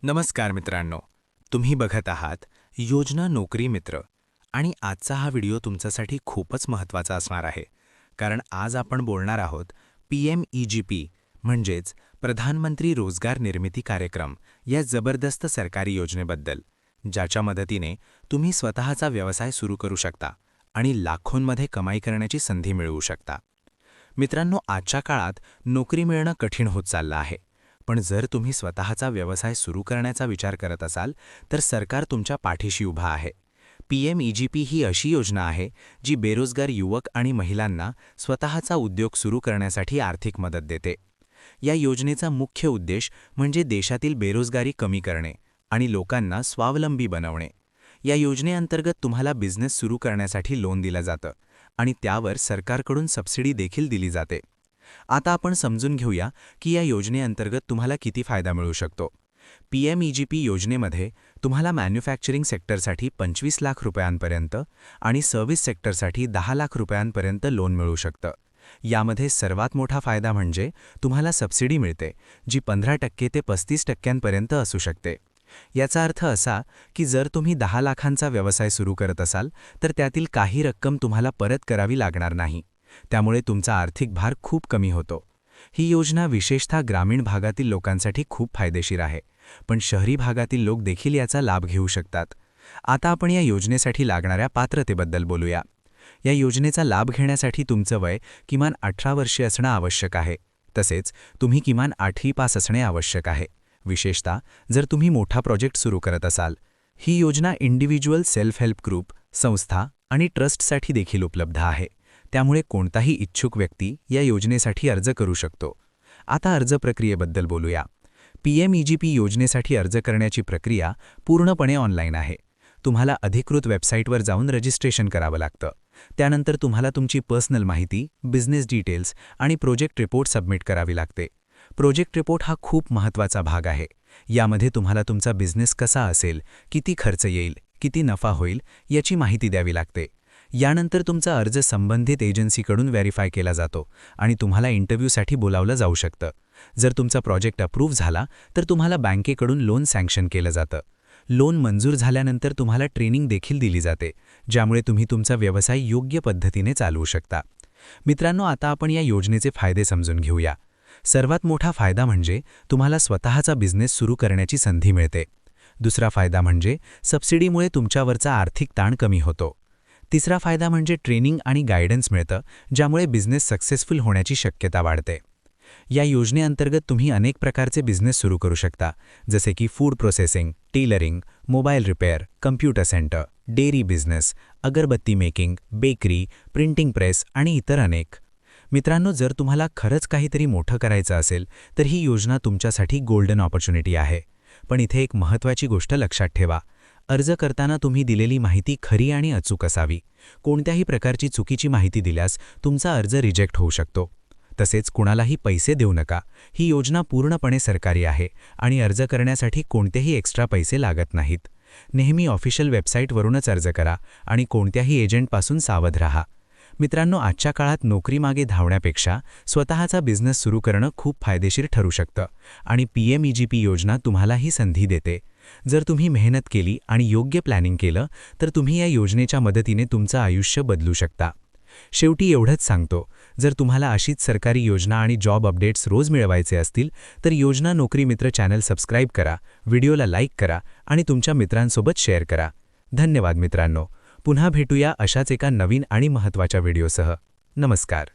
नमस्कार मित्रांनो, तुम्ही बघत आहात योजना नोकरी मित्र आणि आजचा हा व्हिडिओ तुमच्यासाठी खूपच महत्त्वाचा असणार आहे. कारण आज आपण बोलणार आहोत PMEGP म्हणजेच प्रधानमंत्री रोजगार निर्मिती कार्यक्रम या जबरदस्त सरकारी योजनेबद्दल, ज्याच्या मदतीने तुम्ही स्वतःचा व्यवसाय सुरू करू शकता आणि लाखोंमध्ये कमाई करण्याची संधी मिळवू शकता. मित्रांनो, आजच्या काळात नोकरी मिळणं कठीण होत चाललं आहे. पण जर तुम्ही स्वतःचा व्यवसाय सुरू करण्याचा विचार करत असाल तर सरकार तुमच्या पाठीशी उभा आहे. PMEGP ही अशी योजना आहे जी बेरोजगार युवक आणि महिलांना स्वतःचा उद्योग सुरू करण्यासाठी आर्थिक मदत देते. या योजनेचा मुख्य उद्देश म्हणजे देशातील बेरोजगारी कमी करणे आणि लोकांना स्वावलंबी बनवणे. या योजनेअंतर्गत तुम्हाला बिझनेस सुरू करण्यासाठी लोन दिलं जातं आणि त्यावर सरकारकडून सबसिडी देखील दिली जाते. आता आपण समजून घेऊया की या योजनेअंतर्गत तुम्हाला किती फायदा मिळू शकतो. PMEGP योजनेमध्ये तुम्हाला मॅन्युफॅक्चरिंग सेक्टरसाठी 25 लाख रुपयांपर्यंत आणि सर्व्हिस सेक्टरसाठी 10 लाख रुपयांपर्यंत लोन मिळू शकतं. यामध्ये सर्वात मोठा फायदा म्हणजे तुम्हाला सबसिडी मिळते, जी 15% ते 35% असू शकते. याचा अर्थ असा की जर तुम्ही 10 लाखांचा व्यवसाय सुरू करत असाल तर त्यातील काही रक्कम तुम्हाला परत करावी लागणार नाही. त्यामुळे तुमचा आर्थिक भार खूप कमी होतो. ही योजना विशेषतः ग्रामीण भागातील लोकांसाठी खूप फायदेशीर आहे, पण शहरी भागातील लोक देखील याचा लाभ घेऊ शकतात. आता आपण या योजनेसाठी लागणाऱ्या पात्रतेबद्दल बोलूया. या योजनेचा लाभ घेण्यासाठी तुमचं वय किमान 18 वर्षे असणं आवश्यक आहे. तसेच तुम्ही किमान 8वी पास असणे आवश्यक आहे, विशेषतः जर तुम्ही मोठा प्रोजेक्ट सुरू करत असाल. ही योजना इंडिव्हिज्युअल सेल्फ हेल्प ग्रुप, संस्था आणि ट्रस्टसाठी देखील उपलब्ध आहे. त्यामुळे कोणताही इच्छुक व्यक्ती या योजनेसाठी अर्ज करू शकतो. आता अर्ज प्रक्रियेबद्दल बोलूया. PMEGP योजनेसाठी अर्ज करण्याची प्रक्रिया पूर्णपणे ऑनलाईन आहे. तुम्हाला अधिकृत वेबसाईटवर जाऊन रजिस्ट्रेशन करावं लागतं. त्यानंतर तुम्हाला तुमची पर्सनल माहिती, बिझनेस डिटेल्स आणि प्रोजेक्ट रिपोर्ट सबमिट करावी लागते. प्रोजेक्ट रिपोर्ट हा खूप महत्त्वाचा भाग आहे. यामध्ये तुम्हाला तुमचा बिझनेस कसा असेल, किती खर्च येईल, किती नफा होईल याची माहिती द्यावी लागते. यानंतर तुमचा अर्ज संबंधित एजन्सीकडून व्हेरीफाय केला जातो आणि तुम्हाला इंटरव्ह्यूसाठी बोलावलं जाऊ शकतं. जर तुमचा प्रोजेक्ट अप्रूव्ह झाला तर तुम्हाला बँकेकडून लोन सँक्शन केलं जातं. लोन मंजूर झाल्यानंतर तुम्हाला ट्रेनिंग देखील दिली जाते, ज्यामुळे तुम्ही तुमचा व्यवसाय योग्य पद्धतीने चालवू शकता. मित्रांनो, आता आपण या योजनेचे फायदे समजून घेऊया. सर्वात मोठा फायदा म्हणजे तुम्हाला स्वतःचा बिझनेस सुरू करण्याची संधी मिळते. दुसरा फायदा म्हणजे सबसिडीमुळे तुमच्यावरचा आर्थिक ताण कमी होतो. तिसरा फायदा म्हणजे ट्रेनिंग आणि गायडन्स मिळतं, ज्यामुळे बिझनेस सक्सेसफुल होण्याची शक्यता वाढते. या योजनेअंतर्गत तुम्ही अनेक प्रकारचे बिझनेस सुरू करू शकता, जसे की food processing, tailoring, mobile repair, computer centre, dairy business, अगरबत्ती मेकिंग, बेकरी, प्रिंटिंग प्रेस आणि इतर अनेक. मित्रांनो, जर तुम्हाला खरंच काहीतरी मोठं करायचं असेल तर ही योजना तुमच्यासाठी गोल्डन ऑपॉर्च्युनिटी आहे. पण इथे एक महत्त्वाची गोष्ट लक्षात ठेवा. अर्ज करताना तुम्ही दिलेली माहिती खरी आणि अचूक असावी. कोणत्याही प्रकारची चुकीची माहिती दिल्यास तुमचा अर्ज रिजेक्ट होऊ शकतो. तसेच कुणालाही पैसे देऊ नका. ही योजना पूर्णपणे सरकारी आहे आणि अर्ज करण्यासाठी कोणतेही एक्स्ट्रा पैसे लागत नाहीत. नेहमी ऑफिशियल वेबसाईटवरूनच अर्ज करा आणि कोणत्याही एजंटपासून सावध राहा. मित्रांनो, आजच्या काळात नोकरीमागे धावण्यापेक्षा स्वतःचा बिझनेस सुरू करणं खूप फायदेशीर ठरू शकतं आणि PMEGP योजना तुम्हाला ही संधी देते. जर तुम्ही मेहनत केली आणि योग्य प्लॅनिंग केलं तर तुम्ही या योजनेच्या मदतीने तुमचं आयुष्य बदलू शकता. शेवटी एवढंच सांगतो, जर तुम्हाला अशीच सरकारी योजना आणि जॉब अपडेट्स रोज मिळवायचे असतील तर योजना नोकरी मित्र चॅनल सबस्क्राईब करा, व्हिडिओला लाईक करा आणि तुमच्या मित्रांसोबत शेअर करा. धन्यवाद मित्रांनो. पुन्हा भेटूया अशाच एका नवीन आणि महत्त्वाच्या व्हिडिओसह. नमस्कार.